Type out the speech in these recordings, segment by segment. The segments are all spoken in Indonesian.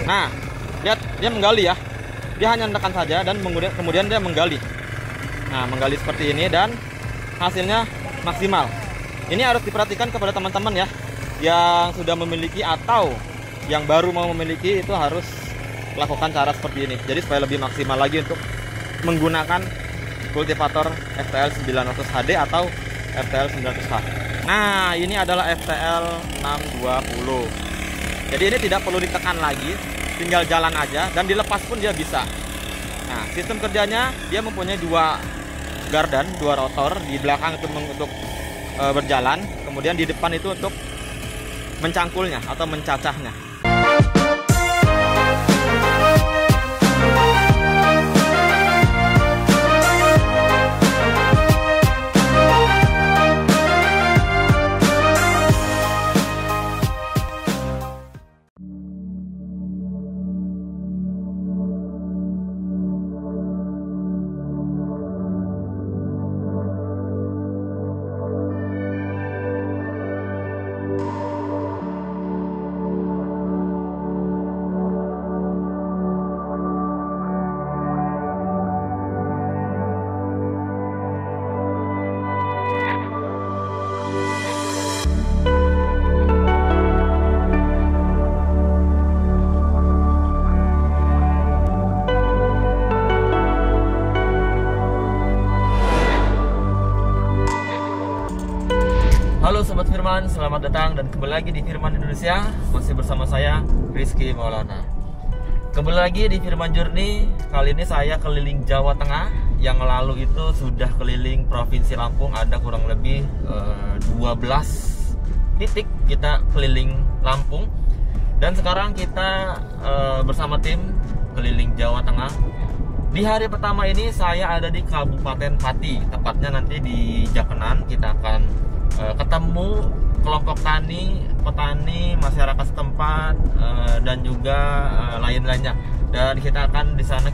Nah, lihat dia menggali ya. Dia hanya menekan saja dan kemudian dia menggali. Nah, menggali seperti ini dan hasilnya maksimal. Ini harus diperhatikan kepada teman-teman ya, yang sudah memiliki atau yang baru mau memiliki, itu harus lakukan cara seperti ini. Jadi supaya lebih maksimal lagi untuk menggunakan kultivator FTL 900 HD atau FTL 900H. Nah, ini adalah FTL 620. Jadi ini tidak perlu ditekan lagi, tinggal jalan aja dan dilepas pun dia bisa. Nah, sistem kerjanya dia mempunyai dua gardan, dua rotor, di belakang itu untuk berjalan, kemudian di depan itu untuk mencangkulnya atau mencacahnya. Halo Sobat Firman, selamat datang dan kembali lagi di Firman Indonesia. Masih bersama saya, Rizky Maulana. Kembali lagi di Firman Journey. Kali ini saya keliling Jawa Tengah. Yang lalu itu sudah keliling Provinsi Lampung. Ada kurang lebih 12 titik kita keliling Lampung. Dan sekarang kita bersama tim keliling Jawa Tengah. Di hari pertama ini saya ada di Kabupaten Pati. Tepatnya nanti di Jakenan. Kita akan ketemu kelompok petani, masyarakat setempat, dan juga lain-lainnya. Dan kita akan di sana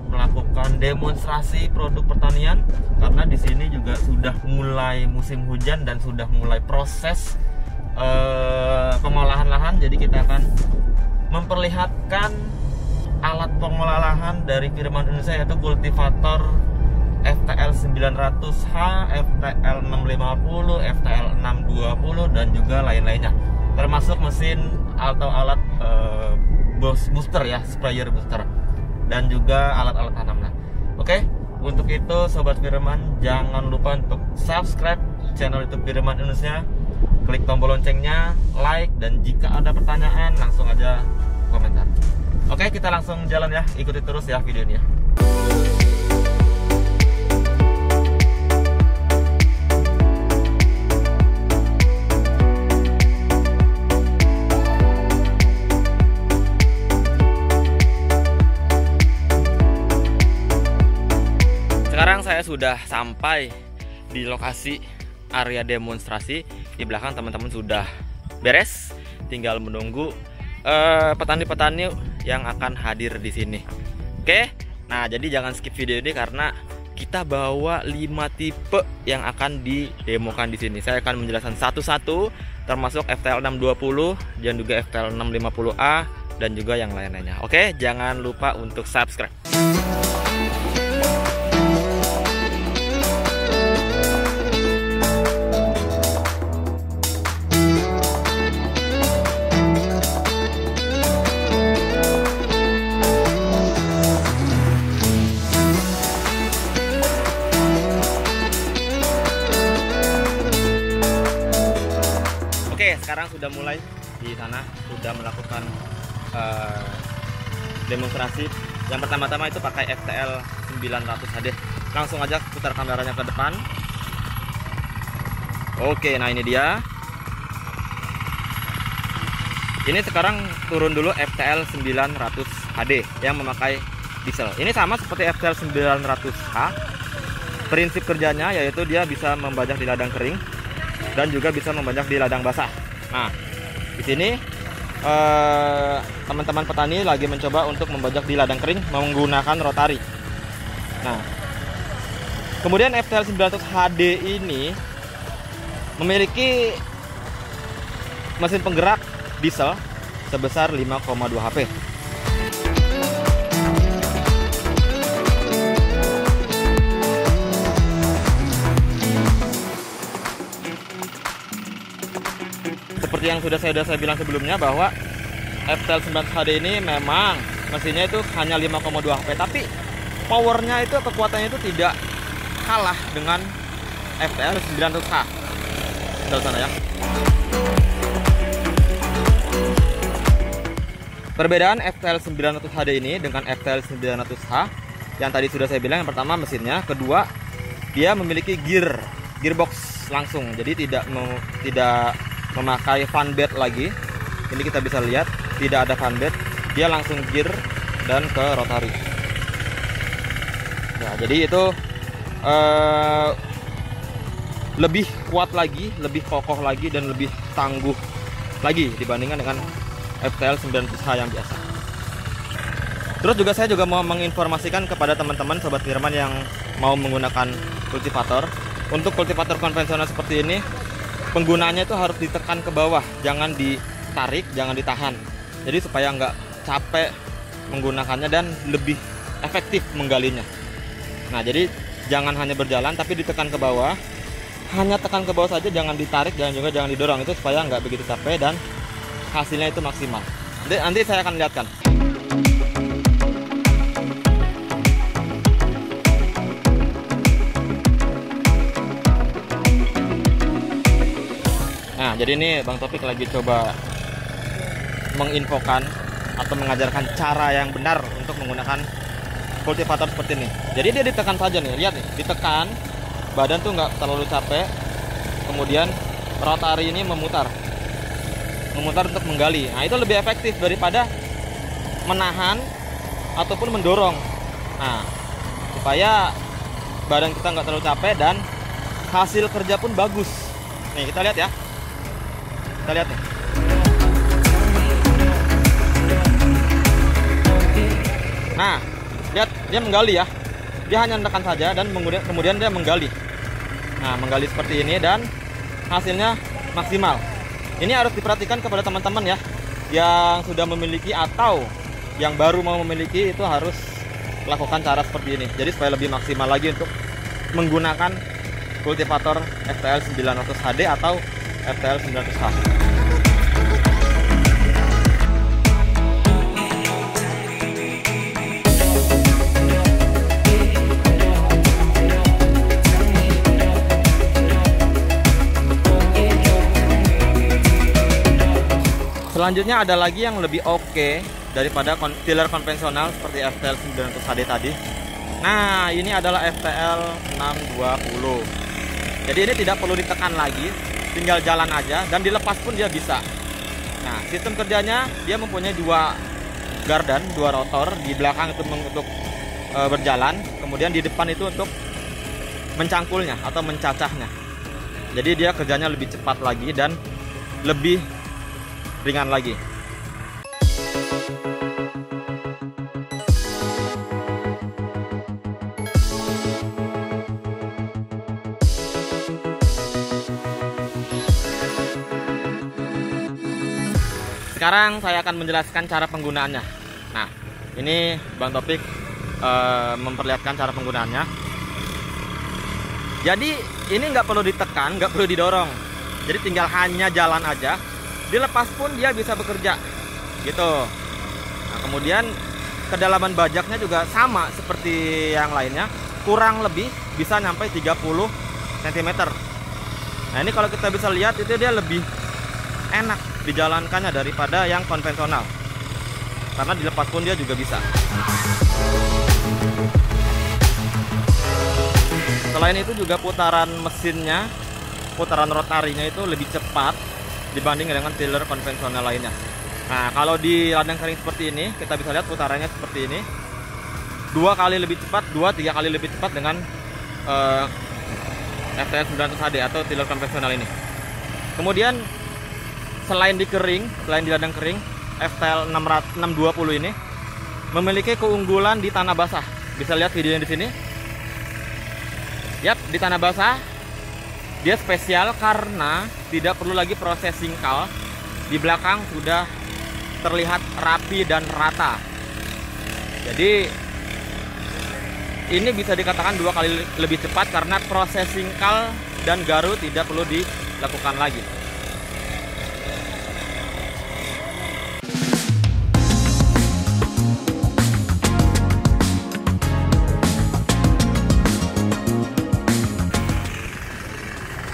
melakukan demonstrasi produk pertanian, karena di sini juga sudah mulai musim hujan dan sudah mulai proses pengolahan lahan. Jadi kita akan memperlihatkan alat pengolahan lahan dari Firman Indonesia, yaitu kultivator FTL 900H, FTL 650, FTL 620, dan juga lain-lainnya, termasuk mesin atau alat booster ya, sprayer booster, dan juga alat-alat tanam. Nah, oke, untuk itu Sobat Firman, jangan lupa untuk subscribe channel YouTube Firman Indonesia, klik tombol loncengnya, like, dan jika ada pertanyaan langsung aja komentar. Oke, kita langsung jalan ya, ikuti terus ya videonya. Sekarang saya sudah sampai di lokasi area demonstrasi. Di belakang teman-teman sudah beres, tinggal menunggu petani-petani yang akan hadir di sini. Oke, nah jadi jangan skip video ini karena kita bawa 5 tipe yang akan didemokan di sini. Saya akan menjelaskan satu-satu, termasuk FTL 620 dan juga FTL 650A dan juga yang lain-lainnya. Oke, jangan lupa untuk subscribe. Sekarang sudah mulai di sana, sudah melakukan demonstrasi. Yang pertama-tama itu pakai FTL 900 HD. Langsung aja putar kameranya ke depan. Oke, nah ini dia. Ini sekarang turun dulu FTL 900 HD yang memakai diesel. Ini sama seperti FTL 900H. Prinsip kerjanya yaitu dia bisa membajak di ladang kering dan juga bisa membajak di ladang basah. Nah, di sini teman-teman petani lagi mencoba untuk membajak di ladang kering menggunakan rotari. Nah, kemudian FTL 900 HD ini memiliki mesin penggerak diesel sebesar 5,2 HP. Seperti yang sudah saya bilang sebelumnya bahwa FTL 900 HD ini memang mesinnya itu hanya 5,2 HP, tapi powernya itu, kekuatannya itu tidak kalah dengan FTL 900H. Di sana ya. Perbedaan FTL 900 HD ini dengan FTL 900H yang tadi sudah saya bilang, yang pertama mesinnya, kedua dia memiliki gearbox langsung, jadi tidak memakai fan bed lagi. Ini kita bisa lihat tidak ada fan bed, dia langsung gear dan ke rotary. Ya, jadi itu lebih kuat lagi, lebih kokoh lagi, dan lebih tangguh lagi dibandingkan dengan FTL 900H yang biasa. Terus juga saya juga mau menginformasikan kepada teman-teman Sobat Firman yang mau menggunakan kultivator. Untuk kultivator konvensional seperti ini, penggunaannya itu harus ditekan ke bawah, jangan ditarik, jangan ditahan. Jadi supaya nggak capek menggunakannya dan lebih efektif menggalinya. Nah, jadi jangan hanya berjalan tapi ditekan ke bawah. Hanya tekan ke bawah saja, jangan ditarik, jangan didorong, itu supaya nggak begitu capek dan hasilnya itu maksimal. Nanti saya akan lihatkan. Nah, jadi ini Bang Topik lagi coba menginfokan atau mengajarkan cara yang benar untuk menggunakan kultivator seperti ini. Jadi dia ditekan saja nih, lihat nih, ditekan, badan tuh nggak terlalu capek. Kemudian rotary ini memutar untuk menggali. Nah, itu lebih efektif daripada menahan ataupun mendorong. Nah, supaya badan kita nggak terlalu capek dan hasil kerja pun bagus. Nih, kita lihat ya. Kita lihat nih. Nah, lihat dia menggali ya. Dia hanya menekan saja dan kemudian dia menggali. Nah, menggali seperti ini dan hasilnya maksimal. Ini harus diperhatikan kepada teman-teman ya, yang sudah memiliki atau yang baru mau memiliki, itu harus lakukan cara seperti ini. Jadi supaya lebih maksimal lagi untuk menggunakan kultivator FTL 900 HD atau FTL 900H. Selanjutnya ada lagi yang lebih oke daripada tiller konvensional seperti FTL 900 HD tadi. Nah, ini adalah FTL 620. Jadi ini tidak perlu ditekan lagi, tinggal jalan aja, dan dilepas pun dia bisa. Nah, sistem kerjanya dia mempunyai dua gardan, dua rotor. Di belakang itu untuk berjalan, kemudian di depan itu untuk mencangkulnya atau mencacahnya. Jadi dia kerjanya lebih cepat lagi dan lebih ringan lagi. Sekarang saya akan menjelaskan cara penggunaannya. Nah, ini Bang Topik memperlihatkan cara penggunaannya. Jadi ini nggak perlu ditekan, nggak perlu didorong. Jadi tinggal hanya jalan aja. Dilepas pun dia bisa bekerja gitu. Nah, kemudian kedalaman bajaknya juga sama seperti yang lainnya, kurang lebih bisa sampai 30 cm. Nah, ini kalau kita bisa lihat itu dia lebih enak dijalankannya daripada yang konvensional, karena dilepas pun dia juga bisa. Selain itu juga putaran mesinnya, putaran rotarinya itu lebih cepat dibanding dengan tiller konvensional lainnya. Nah, kalau di ladang kering seperti ini, kita bisa lihat putarannya seperti ini, 2 kali lebih cepat, 2-3 kali lebih cepat dengan FTL 900 HD atau tiller konvensional ini. Kemudian selain di ladang kering, FTL 620 ini memiliki keunggulan di tanah basah. Bisa lihat videonya di sini. Yap, di tanah basah dia spesial karena tidak perlu lagi proses singkal. Di belakang sudah terlihat rapi dan rata. Jadi ini bisa dikatakan 2 kali lebih cepat karena proses singkal dan garut tidak perlu dilakukan lagi.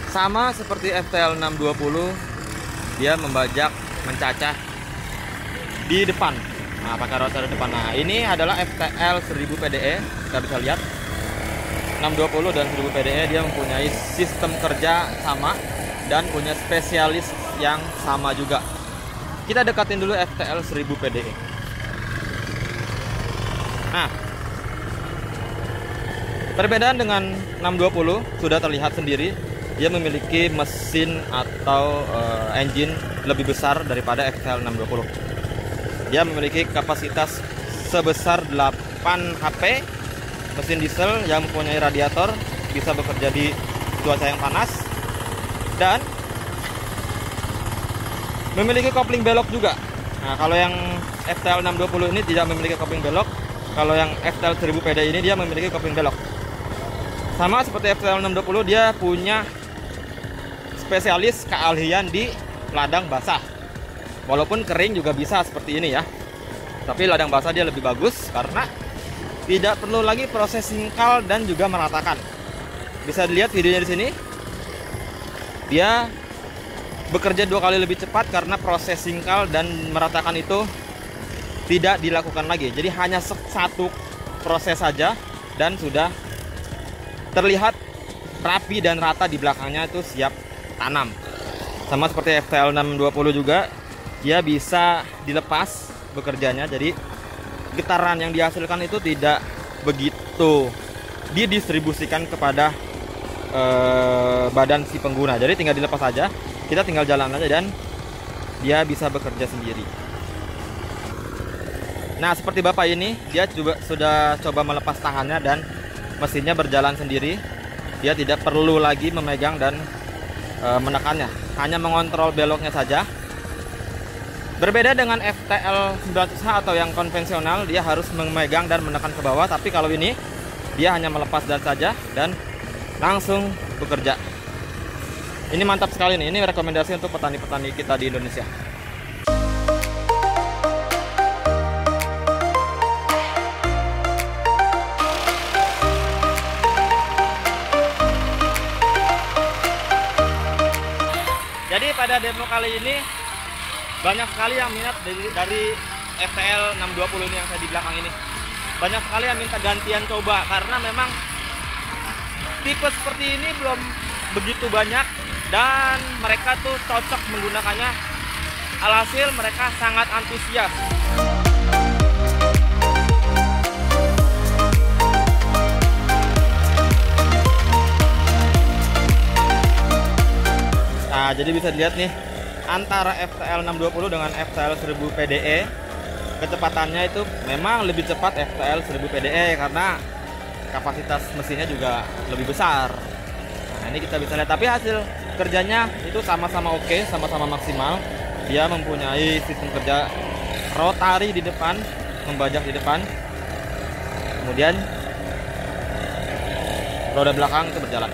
Sama seperti FTL 620, dia membajak, mencacah di depan. Nah, pakai rotor di depan. Nah, ini adalah FTL 1000 PDE. Kita bisa lihat 620 dan 1000 PDE dia mempunyai sistem kerja sama dan punya spesialis yang sama juga. Kita dekatin dulu FTL 1000 PDE. Nah, perbedaan dengan 620 sudah terlihat sendiri. Dia memiliki mesin atau engine lebih besar daripada FTL 620. Dia memiliki kapasitas sebesar 8 HP, mesin diesel yang mempunyai radiator, bisa bekerja di cuaca yang panas, dan memiliki kopling belok juga. Nah, kalau yang FTL 620 ini tidak memiliki kopling belok, kalau yang FTL 1000 PD ini dia memiliki kopling belok. Sama seperti FTL 620, dia punya spesialis keahlian di ladang basah. Walaupun kering juga bisa seperti ini ya. Tapi ladang basah dia lebih bagus karena tidak perlu lagi proses singkal dan juga meratakan. Bisa dilihat videonya di sini. Dia bekerja 2 kali lebih cepat karena proses singkal dan meratakan itu tidak dilakukan lagi. Jadi hanya satu proses saja dan sudah terlihat rapi dan rata di belakangnya, itu siap tanam. Sama seperti FTL 620 juga, dia bisa dilepas bekerjanya, jadi getaran yang dihasilkan itu tidak begitu didistribusikan kepada badan si pengguna. Jadi tinggal dilepas saja, kita tinggal jalan aja dan dia bisa bekerja sendiri. Nah, seperti bapak ini, dia juga sudah coba melepas tangannya dan mesinnya berjalan sendiri. Dia tidak perlu lagi memegang dan menekannya, hanya mengontrol beloknya saja. Berbeda dengan FTL 900H atau yang konvensional, dia harus memegang dan menekan ke bawah. Tapi kalau ini, dia hanya melepas dan saja dan langsung bekerja. Ini mantap sekali nih. Ini rekomendasi untuk petani-petani kita di Indonesia. Jadi pada demo kali ini banyak sekali yang minat dari FTL 620 ini yang saya di belakang ini. Banyak sekali yang minta gantian coba karena memang tipe seperti ini belum begitu banyak dan mereka tuh cocok menggunakannya. Alhasil mereka sangat antusias. Nah, jadi bisa dilihat nih, antara FTL 620 dengan FTL 1000 PDE, kecepatannya itu memang lebih cepat FTL 1000 PDE karena kapasitas mesinnya juga lebih besar. Nah, ini kita bisa lihat, tapi hasil kerjanya itu sama-sama oke, sama-sama maksimal. Dia mempunyai sistem kerja rotari di depan, membajak di depan, kemudian roda belakang itu berjalan.